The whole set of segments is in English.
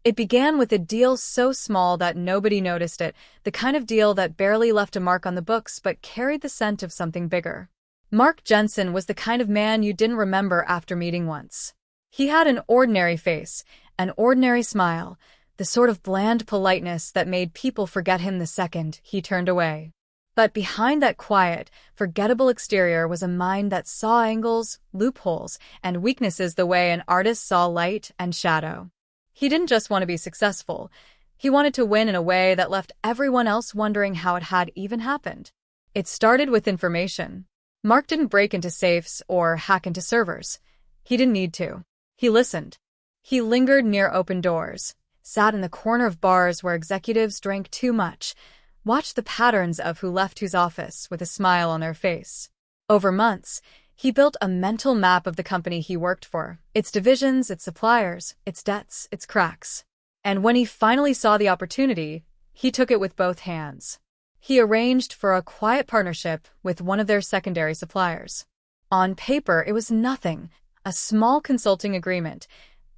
It began with a deal so small that nobody noticed it, the kind of deal that barely left a mark on the books but carried the scent of something bigger. Mark Jensen was the kind of man you didn't remember after meeting once. He had an ordinary face, an ordinary smile, the sort of bland politeness that made people forget him the second he turned away. But behind that quiet, forgettable exterior was a mind that saw angles, loopholes, and weaknesses the way an artist saw light and shadow. He didn't just want to be successful. He wanted to win in a way that left everyone else wondering how it had even happened. It started with information. Mark didn't break into safes or hack into servers. He didn't need to. He listened. He lingered near open doors, sat in the corner of bars where executives drank too much, watched the patterns of who left whose office with a smile on their face. Over months, he built a mental map of the company he worked for, its divisions, its suppliers, its debts, its cracks. And when he finally saw the opportunity, he took it with both hands. He arranged for a quiet partnership with one of their secondary suppliers. On paper, it was nothing, a small consulting agreement,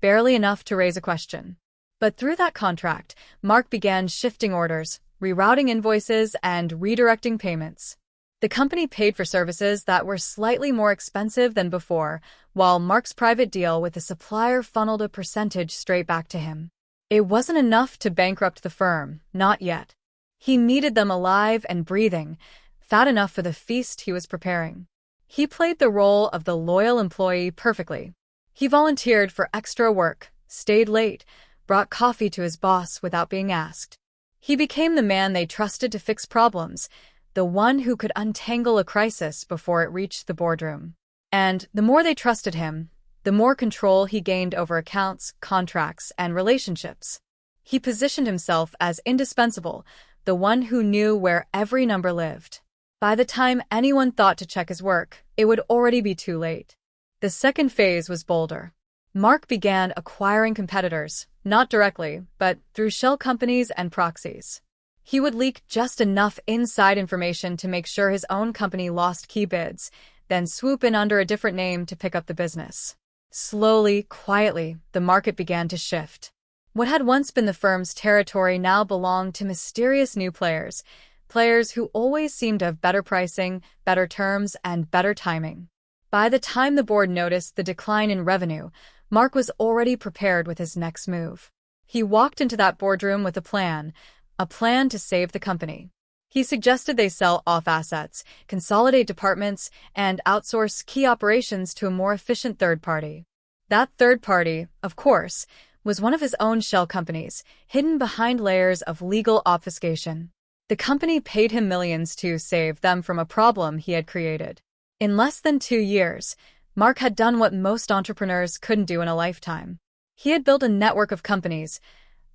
barely enough to raise a question. But through that contract, Mark began shifting orders, rerouting invoices, and redirecting payments. The company paid for services that were slightly more expensive than before, while Mark's private deal with the supplier funneled a percentage straight back to him. It wasn't enough to bankrupt the firm, not yet. He needed them alive and breathing, fat enough for the feast he was preparing. He played the role of the loyal employee perfectly. He volunteered for extra work, stayed late, brought coffee to his boss without being asked. He became the man they trusted to fix problems, the one who could untangle a crisis before it reached the boardroom. And the more they trusted him, the more control he gained over accounts, contracts, and relationships. He positioned himself as indispensable, the one who knew where every number lived. By the time anyone thought to check his work, it would already be too late. The second phase was bolder. Mark began acquiring competitors, not directly, but through shell companies and proxies. He would leak just enough inside information to make sure his own company lost key bids, then swoop in under a different name to pick up the business. Slowly, quietly, the market began to shift. What had once been the firm's territory now belonged to mysterious new players, players who always seemed to have better pricing, better terms, and better timing. By the time the board noticed the decline in revenue, Mark was already prepared with his next move. He walked into that boardroom with a plan to save the company. He suggested they sell off assets, consolidate departments, and outsource key operations to a more efficient third party. That third party, of course, was one of his own shell companies, hidden behind layers of legal obfuscation. The company paid him millions to save them from a problem he had created. In less than 2 years, Mark had done what most entrepreneurs couldn't do in a lifetime. He had built a network of companies,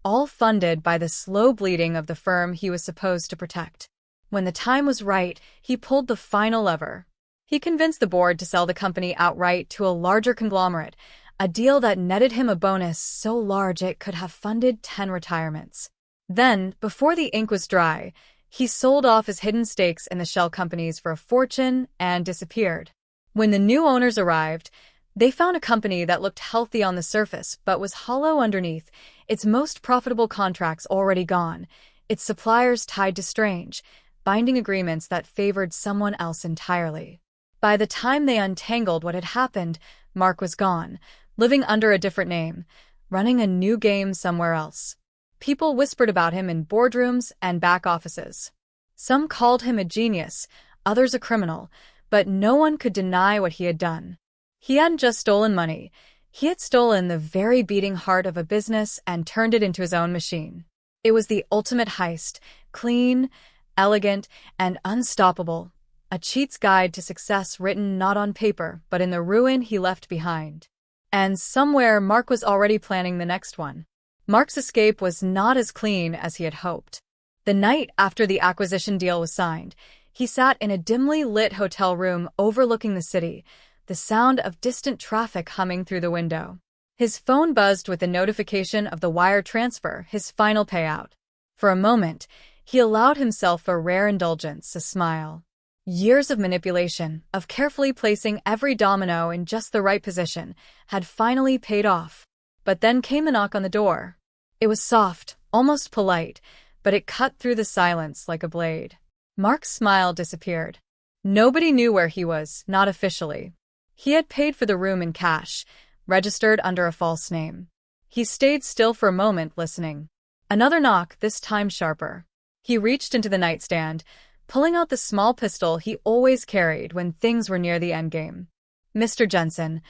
all funded by the slow bleeding of the firm he was supposed to protect. When the time was right, he pulled the final lever. He convinced the board to sell the company outright to a larger conglomerate, a deal that netted him a bonus so large it could have funded 10 retirements. Then, before the ink was dry, he sold off his hidden stakes in the shell companies for a fortune and disappeared. When the new owners arrived, they found a company that looked healthy on the surface but was hollow underneath, its most profitable contracts already gone, its suppliers tied to strange, binding agreements that favored someone else entirely. By the time they untangled what had happened, Mark was gone, living under a different name, running a new game somewhere else. People whispered about him in boardrooms and back offices. Some called him a genius, others a criminal, but no one could deny what he had done. He hadn't just stolen money. He had stolen the very beating heart of a business and turned it into his own machine. It was the ultimate heist, clean, elegant, and unstoppable, a cheat's guide to success written not on paper but in the ruin he left behind. And somewhere Mark was already planning the next one. Mark's escape was not as clean as he had hoped. The night after the acquisition deal was signed, he sat in a dimly lit hotel room overlooking the city, the sound of distant traffic humming through the window. His phone buzzed with the notification of the wire transfer, his final payout. For a moment, he allowed himself a rare indulgence, a smile. Years of manipulation, of carefully placing every domino in just the right position, had finally paid off. But then came a knock on the door. It was soft, almost polite, but it cut through the silence like a blade. Mark's smile disappeared. Nobody knew where he was, not officially. He had paid for the room in cash, registered under a false name. He stayed still for a moment, listening. Another knock, this time sharper. He reached into the nightstand, pulling out the small pistol he always carried when things were near the endgame. "Mr. Jensen,"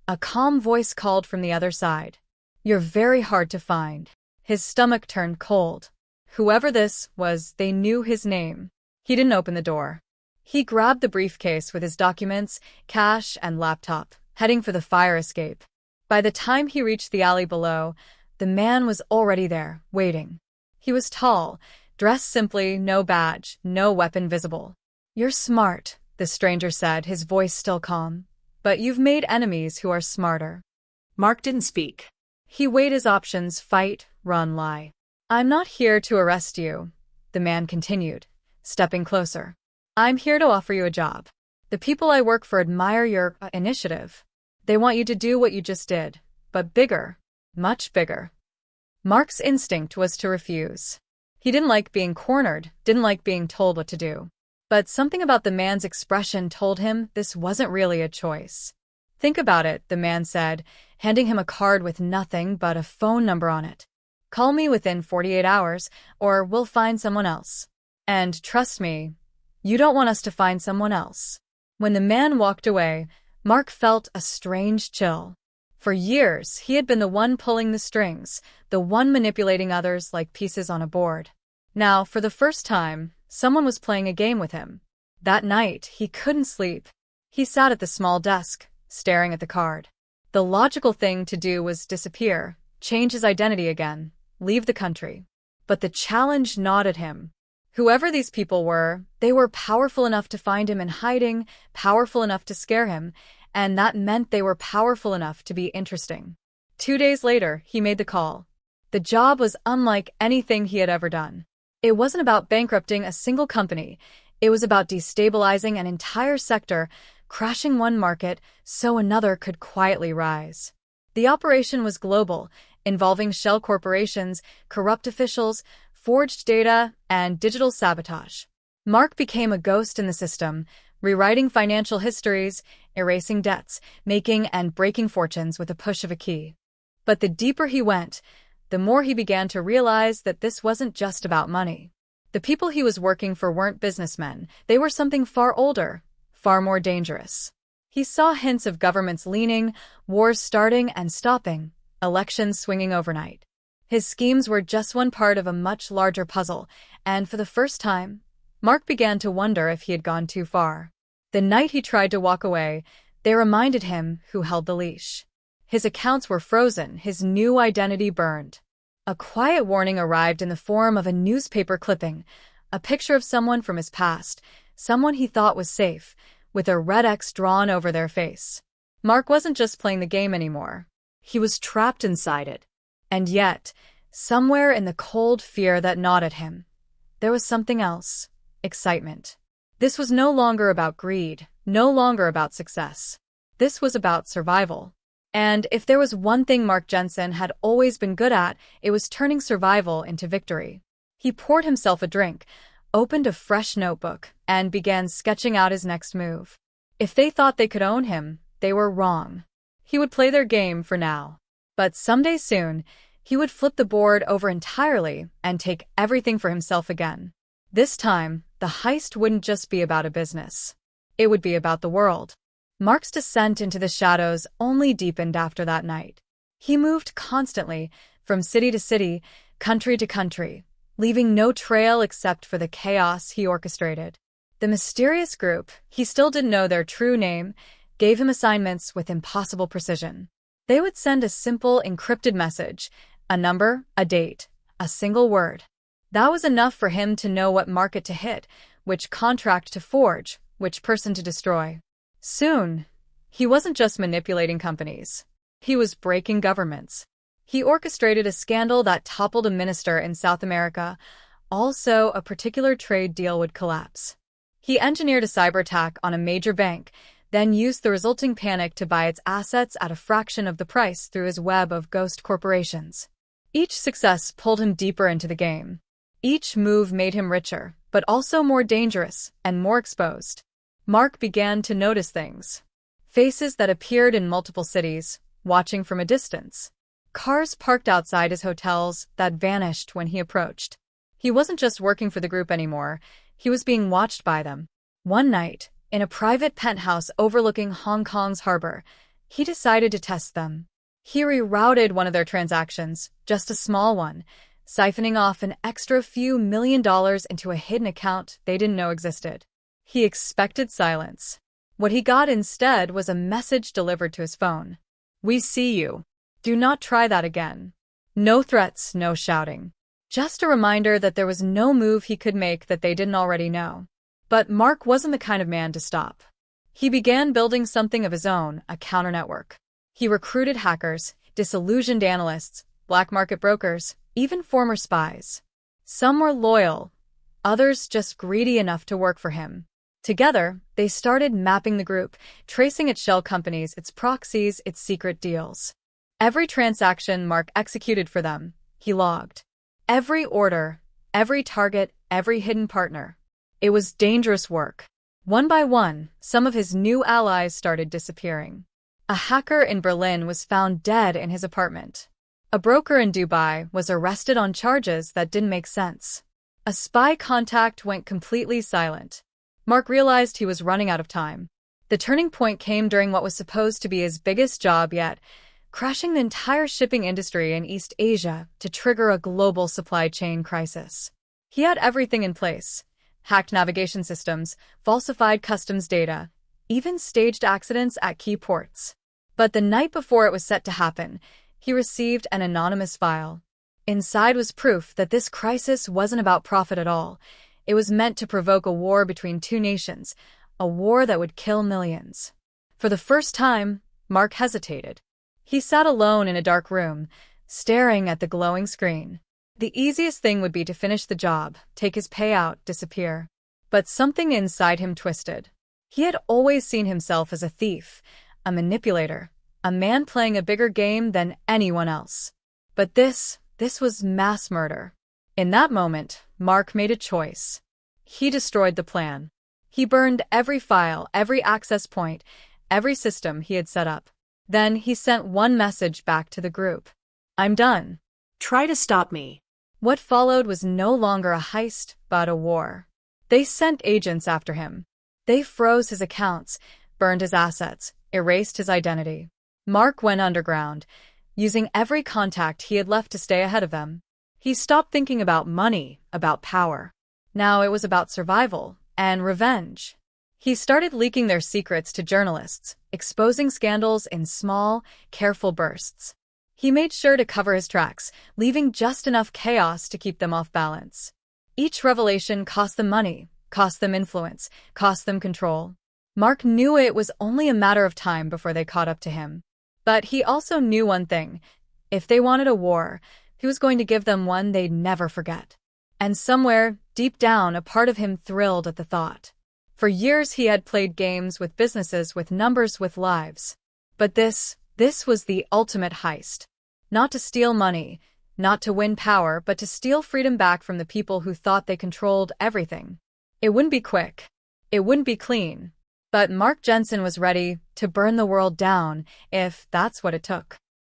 a calm voice called from the other side. "You're very hard to find." His stomach turned cold. Whoever this was, they knew his name. He didn't open the door. He grabbed the briefcase with his documents, cash, and laptop, heading for the fire escape. By the time he reached the alley below, the man was already there, waiting. He was tall, dressed simply, no badge, no weapon visible. "You're smart," the stranger said, his voice still calm. "But you've made enemies who are smarter." Mark didn't speak. He weighed his options: fight, run, lie. "I'm not here to arrest you," the man continued, stepping closer. "I'm here to offer you a job. The people I work for admire your initiative. They want you to do what you just did, but bigger, much bigger." Mark's instinct was to refuse. He didn't like being cornered, didn't like being told what to do. But something about the man's expression told him this wasn't really a choice. "Think about it," the man said, handing him a card with nothing but a phone number on it. "Call me within 48 hours, or we'll find someone else. And trust me, you don't want us to find someone else." When the man walked away, Mark felt a strange chill. For years, he had been the one pulling the strings, the one manipulating others like pieces on a board. Now, for the first time, someone was playing a game with him. That night, he couldn't sleep. He sat at the small desk, staring at the card. The logical thing to do was disappear, change his identity again, leave the country. But the challenge gnawed at him. Whoever these people were, they were powerful enough to find him in hiding, powerful enough to scare him, and that meant they were powerful enough to be interesting. 2 days later, he made the call. The job was unlike anything he had ever done. It wasn't about bankrupting a single company. It was about destabilizing an entire sector, crashing one market so another could quietly rise. The operation was global, involving shell corporations, corrupt officials, forged data, and digital sabotage. Mark became a ghost in the system, rewriting financial histories, erasing debts, making and breaking fortunes with a push of a key. But the deeper he went, the more he began to realize that this wasn't just about money. The people he was working for weren't businessmen. They were something far older, far more dangerous. He saw hints of governments leaning, wars starting and stopping, elections swinging overnight. His schemes were just one part of a much larger puzzle, and for the first time, Mark began to wonder if he had gone too far. The night he tried to walk away, they reminded him who held the leash. His accounts were frozen, his new identity burned. A quiet warning arrived in the form of a newspaper clipping, a picture of someone from his past, someone he thought was safe, with a red X drawn over their face. Mark wasn't just playing the game anymore. He was trapped inside it. And yet, somewhere in the cold fear that gnawed at him, there was something else: excitement. This was no longer about greed, no longer about success. This was about survival. And if there was one thing Mark Jensen had always been good at, it was turning survival into victory. He poured himself a drink, opened a fresh notebook, and began sketching out his next move. If they thought they could own him, they were wrong. He would play their game for now. But someday soon, he would flip the board over entirely and take everything for himself again. This time, the heist wouldn't just be about a business. It would be about the world. Mark's descent into the shadows only deepened after that night. He moved constantly, from city to city, country to country, leaving no trail except for the chaos he orchestrated. The mysterious group, he still didn't know their true name, gave him assignments with impossible precision. They would send a simple, encrypted message, a number, a date, a single word. That was enough for him to know what market to hit, which contract to forge, which person to destroy. Soon, he wasn't just manipulating companies. He was breaking governments. He orchestrated a scandal that toppled a minister in South America. Also, a particular trade deal would collapse. He engineered a cyber attack on a major bank, then used the resulting panic to buy its assets at a fraction of the price through his web of ghost corporations. Each success pulled him deeper into the game. Each move made him richer, but also more dangerous and more exposed. Mark began to notice things. Faces that appeared in multiple cities, watching from a distance. Cars parked outside his hotels that vanished when he approached. He wasn't just working for the group anymore, he was being watched by them. One night, in a private penthouse overlooking Hong Kong's harbor, he decided to test them. He rerouted one of their transactions, just a small one, siphoning off an extra few $1 million into a hidden account they didn't know existed. He expected silence. What he got instead was a message delivered to his phone. "We see you. Do not try that again." No threats, no shouting. Just a reminder that there was no move he could make that they didn't already know. But Mark wasn't the kind of man to stop. He began building something of his own, a counter-network. He recruited hackers, disillusioned analysts, black market brokers, even former spies. Some were loyal, others just greedy enough to work for him. Together, they started mapping the group, tracing its shell companies, its proxies, its secret deals. Every transaction Mark executed for them, he logged. Every order, every target, every hidden partner. It was dangerous work. One by one, some of his new allies started disappearing. A hacker in Berlin was found dead in his apartment. A broker in Dubai was arrested on charges that didn't make sense. A spy contact went completely silent. Mark realized he was running out of time. The turning point came during what was supposed to be his biggest job yet, crashing the entire shipping industry in East Asia to trigger a global supply chain crisis. He had everything in place: hacked navigation systems, falsified customs data, even staged accidents at key ports. But the night before it was set to happen, he received an anonymous file. Inside was proof that this crisis wasn't about profit at all. It was meant to provoke a war between two nations, a war that would kill millions. For the first time, Mark hesitated. He sat alone in a dark room, staring at the glowing screen. The easiest thing would be to finish the job, take his payout, disappear. But something inside him twisted. He had always seen himself as a thief, a manipulator, a man playing a bigger game than anyone else. But this was mass murder. In that moment, Mark made a choice. He destroyed the plan. He burned every file, every access point, every system he had set up. Then he sent one message back to the group. "I'm done. Try to stop me." What followed was no longer a heist, but a war. They sent agents after him. They froze his accounts, burned his assets, erased his identity. Mark went underground, using every contact he had left to stay ahead of them. He stopped thinking about money, about power. Now it was about survival and revenge. He started leaking their secrets to journalists, exposing scandals in small, careful bursts. He made sure to cover his tracks, leaving just enough chaos to keep them off balance. Each revelation cost them money, cost them influence, cost them control. Mark knew it was only a matter of time before they caught up to him. But he also knew one thing: if they wanted a war, he was going to give them one they'd never forget. And somewhere, deep down, a part of him thrilled at the thought. For years he had played games with businesses, with numbers, with lives. But this was the ultimate heist. Not to steal money, not to win power, but to steal freedom back from the people who thought they controlled everything. It wouldn't be quick. It wouldn't be clean. But Mark Jensen was ready to burn the world down, if that's what it took.